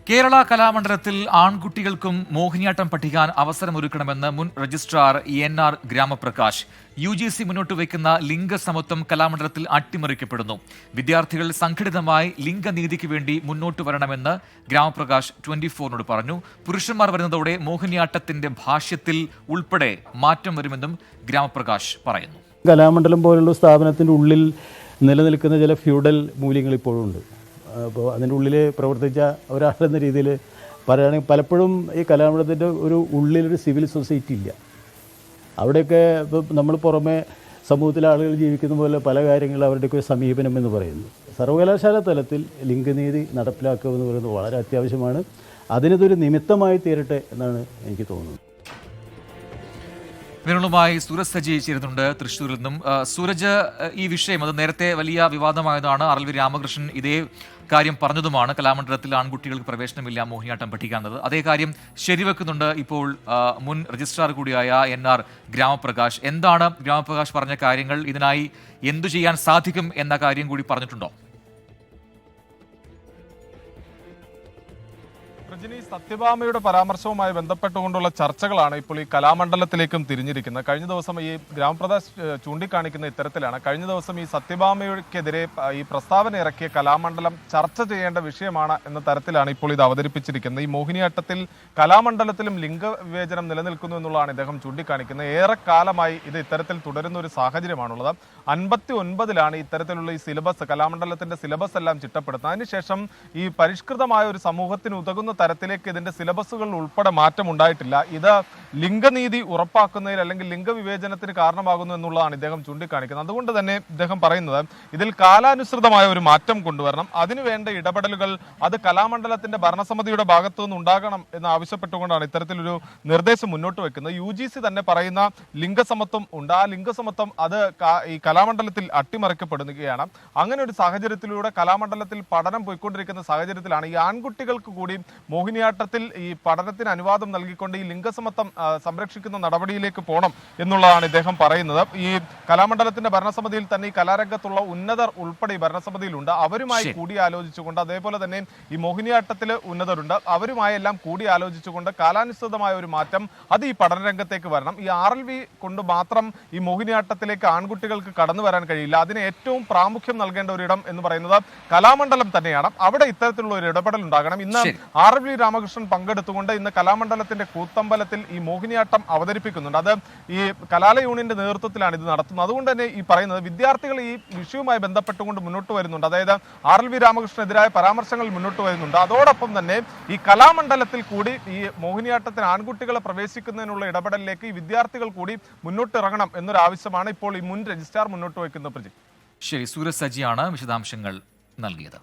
കേരള കലാമണ്ഡലത്തിൽ ആൺകുട്ടികൾക്കും മോഹിനിയാട്ടം പഠിക്കാൻ അവസരമൊരുക്കണമെന്ന് മുൻ രജിസ്ട്രാർ NR ഗ്രാമപ്രകാശ്. UGC മുന്നോട്ട് വയ്ക്കുന്ന ലിംഗസമത്വം കലാമണ്ഡലത്തിൽ അട്ടിമറിക്കപ്പെടുന്നു. വിദ്യാർത്ഥികൾ സംഘടിതമായി ലിംഗനീതിക്ക് വേണ്ടി മുന്നോട്ട് വരണമെന്ന് ഗ്രാമപ്രകാശ് 24നോട് പറഞ്ഞു. പുരുഷന്മാർ വരുന്നതോടെ മോഹിനിയാട്ടത്തിന്റെ ഭാഷ്യത്തിൽ ഉൾപ്പെടെ മാറ്റം വരുമെന്നും ഗ്രാമപ്രകാശ് പറയുന്നു. കലാമണ്ഡലം പോലുള്ള സ്ഥാപനത്തിൻ്റെ ഉള്ളിൽ നിലനിൽക്കുന്ന ചില ഫ്യൂഡൽ മൂല്യങ്ങൾ ഇപ്പോഴും ഉണ്ട്. അപ്പോൾ അതിൻ്റെ ഉള്ളിൽ പ്രവർത്തിച്ച ഒരാളെന്ന രീതിയിൽ പറയുകയാണെങ്കിൽ പലപ്പോഴും ഈ കലാമണ്ഡലത്തിൻ്റെ ഒരു ഉള്ളിലൊരു സിവിൽ സൊസൈറ്റി ഇല്ല. അവിടെയൊക്കെ ഇപ്പോൾ നമ്മൾ പുറമെ സമൂഹത്തിലെ ആളുകൾ ജീവിക്കുന്ന പോലെ പല കാര്യങ്ങളും അവരുടെയൊക്കെ ഒരു സമീപനം എന്ന് പറയുന്നു. സർവകലാശാല തലത്തിൽ ലിംഗനീതി നടപ്പിലാക്കുക എന്ന് പറയുന്നത് വളരെ അത്യാവശ്യമാണ്. അതിനതൊരു നിമിത്തമായി തീരട്ടെ എന്നാണ് എനിക്ക് തോന്നുന്നത്. വിവരങ്ങളുമായി സൂരജ് സജി ചേരുന്നുണ്ട് തൃശ്ശൂരിൽ നിന്നും. സൂരജ്, ഈ വിഷയം അത് നേരത്തെ വലിയ വിവാദമായതാണ്. RLV രാമകൃഷ്ണൻ ഇതേ കാര്യം പറഞ്ഞതുമാണ്. കലാമണ്ഡലത്തിൽ ആൺകുട്ടികൾക്ക് പ്രവേശനമില്ല മോഹിനിയാട്ടം പഠിക്കാവുന്നത്. അതേ കാര്യം ശരിവെക്കുന്നുണ്ട് ഇപ്പോൾ മുൻ രജിസ്ട്രാർ കൂടിയായ NR ഗ്രാമപ്രകാശ്. എന്താണ് ഗ്രാമപ്രകാശ് പറഞ്ഞ കാര്യങ്ങൾ? ഇതിനായി എന്തു ചെയ്യാൻ സാധിക്കും എന്ന കാര്യം കൂടി പറഞ്ഞിട്ടുണ്ടോ? രജനി, സത്യഭാമയുടെ പരാമർശവുമായി ബന്ധപ്പെട്ടുകൊണ്ടുള്ള ചർച്ചകളാണ് ഇപ്പോൾ ഈ കലാമണ്ഡലത്തിലേക്കും തിരിഞ്ഞിരിക്കുന്നത്. കഴിഞ്ഞ ദിവസം ഈ ഗ്രാമപ്രകാശ് ചൂണ്ടിക്കാണിക്കുന്ന ഇത്തരത്തിലാണ്. കഴിഞ്ഞ ദിവസം ഈ സത്യഭാമയ്ക്കെതിരെ ഈ പ്രസ്താവന ഇറക്കിയ കലാമണ്ഡലം ചർച്ച ചെയ്യേണ്ട വിഷയമാണ് എന്ന തരത്തിലാണ് ഇപ്പോൾ ഇത് അവതരിപ്പിച്ചിരിക്കുന്നത്. ഈ മോഹിനിയാട്ടത്തിൽ കലാമണ്ഡലത്തിലും ലിംഗവിവേചനം നിലനിൽക്കുന്നു എന്നുള്ളതാണ് ഇദ്ദേഹം ചൂണ്ടിക്കാണിക്കുന്നത്. ഏറെക്കാലമായി ഇത് ഇത്തരത്തിൽ തുടരുന്ന ഒരു സാഹചര്യമാണുള്ളത്. 59-ലാണ് ഇത്തരത്തിലുള്ള ഈ സിലബസ്, കലാമണ്ഡലത്തിന്റെ സിലബസ് എല്ലാം ചിട്ടപ്പെടുത്തുന്നത്. അതിനുശേഷം ഈ പരിഷ്കൃതമായ ഒരു സമൂഹത്തിന് ഉതകുന്ന തരത്തിലേക്ക് ഇതിന്റെ സിലബസുകൾ ഉൾപ്പെടെ മാറ്റം ഉണ്ടായിട്ടില്ല. ഇത് ലിംഗനീതി ഉറപ്പാക്കുന്നതിൽ അല്ലെങ്കിൽ ലിംഗവിവേചനത്തിന് കാരണമാകുന്നു എന്നുള്ളതാണ് ഇദ്ദേഹം ചൂണ്ടിക്കാണിക്കുന്നത്. അതുകൊണ്ട് തന്നെ ഇദ്ദേഹം പറയുന്നത് ഇതിൽ കാലാനുസൃതമായ ഒരു മാറ്റം കൊണ്ടുവരണം. അതിനുവേണ്ട ഇടപെടലുകൾ അത് കലാമണ്ഡലത്തിന്റെ ഭരണസമിതിയുടെ ഭാഗത്തു നിന്ന് ഉണ്ടാകണം എന്ന് ആവശ്യപ്പെട്ടുകൊണ്ടാണ് ഇത്തരത്തിലൊരു നിർദ്ദേശം മുന്നോട്ട് വെക്കുന്നത്. UGC തന്നെ പറയുന്ന ലിംഗസമത്വം ഉണ്ട്. ആ ലിംഗസമത്വം അത് ഈ കലാമണ്ഡലത്തിൽ അട്ടിമറിക്കപ്പെടുകയാണ്. അങ്ങനെ ഒരു സാഹചര്യത്തിലൂടെ കലാമണ്ഡലത്തിൽ പഠനം പോയിക്കൊണ്ടിരിക്കുന്ന സാഹചര്യത്തിലാണ് ഈ ആൺകുട്ടികൾക്ക് കൂടി മോഹിനിയാട്ടത്തിൽ ഈ പഠനത്തിന് അനുവാദം നൽകിക്കൊണ്ട് ഈ ലിംഗസമത്വം സംരക്ഷിക്കുന്ന നടപടിയിലേക്ക് പോകണം എന്നുള്ളതാണ് ഇദ്ദേഹം പറയുന്നത്. ഈ കലാമണ്ഡലത്തിന്റെ ഭരണസമിതിയിൽ തന്നെ ഈ കലാരംഗത്തുള്ള ഉന്നതർ ഉൾപ്പെടെ ഈ ഭരണസമിതിയിലുണ്ട്. അവരുമായി കൂടിയാലോചിച്ചുകൊണ്ട്, അതേപോലെ തന്നെ ഈ മോഹിനിയാട്ടത്തിൽ ഉന്നതരുണ്ട്, അവരുമായി എല്ലാം കൂടിയാലോചിച്ചുകൊണ്ട് കാലാനുസൃതമായ ഒരു മാറ്റം അത് ഈ പഠനരംഗത്തേക്ക് വരണം. ഈ RLV കൊണ്ട് മാത്രം ഈ മോഹിനിയാട്ടത്തിലേക്ക് ആൺകുട്ടികൾക്ക് കടന്നു വരാൻ കഴിയില്ല. അതിന് ഏറ്റവും പ്രാമുഖ്യം നൽകേണ്ട ഒരിടം എന്ന് പറയുന്നത് കലാമണ്ഡലം തന്നെയാണ്. അവിടെ ഇത്തരത്തിലുള്ള ഒരു ഇടപെടൽ ഉണ്ടാകണം. ഇന്ന് RLV രാമകൃഷ്ണൻ പങ്കെടുത്തുകൊണ്ട് ഇന്ന് കലാമണ്ഡലത്തിന്റെ കൂത്തമ്പലത്തിൽ ഈ മോഹിനിയാട്ടം അവതരിപ്പിക്കുന്നുണ്ട്. അത് ഈ കലാലയ യൂണിയന്റെ നേതൃത്വത്തിലാണ് ഇത് നടത്തുന്നത്. അതുകൊണ്ട് തന്നെ ഈ പറയുന്നത് വിദ്യാർത്ഥികൾ ഈ വിഷയവുമായി ബന്ധപ്പെട്ടുകൊണ്ട് മുന്നോട്ട് വരുന്നുണ്ട്. അതായത് RLV രാമകൃഷ്ണനെതിരായ പരാമർശങ്ങൾ മുന്നോട്ട് വരുന്നുണ്ട്. അതോടൊപ്പം തന്നെ ഈ കലാമണ്ഡലത്തിൽ കൂടി ഈ മോഹിനിയാട്ടത്തിന് ആൺകുട്ടികളെ പ്രവേശിക്കുന്നതിനുള്ള ഇടപെടലിലേക്ക് ഈ വിദ്യാർത്ഥികൾ കൂടി മുന്നോട്ടിറങ്ങണം എന്നൊരു ആവശ്യമാണ് ഇപ്പോൾ ഈ മുൻ രജിസ്ട്രാർ മുന്നോട്ട് വയ്ക്കുന്ന പ്രൊജക്ട്. ശരി, സൂരജ് സജിയാണ് വിശദാംശങ്ങൾ നൽകിയത്.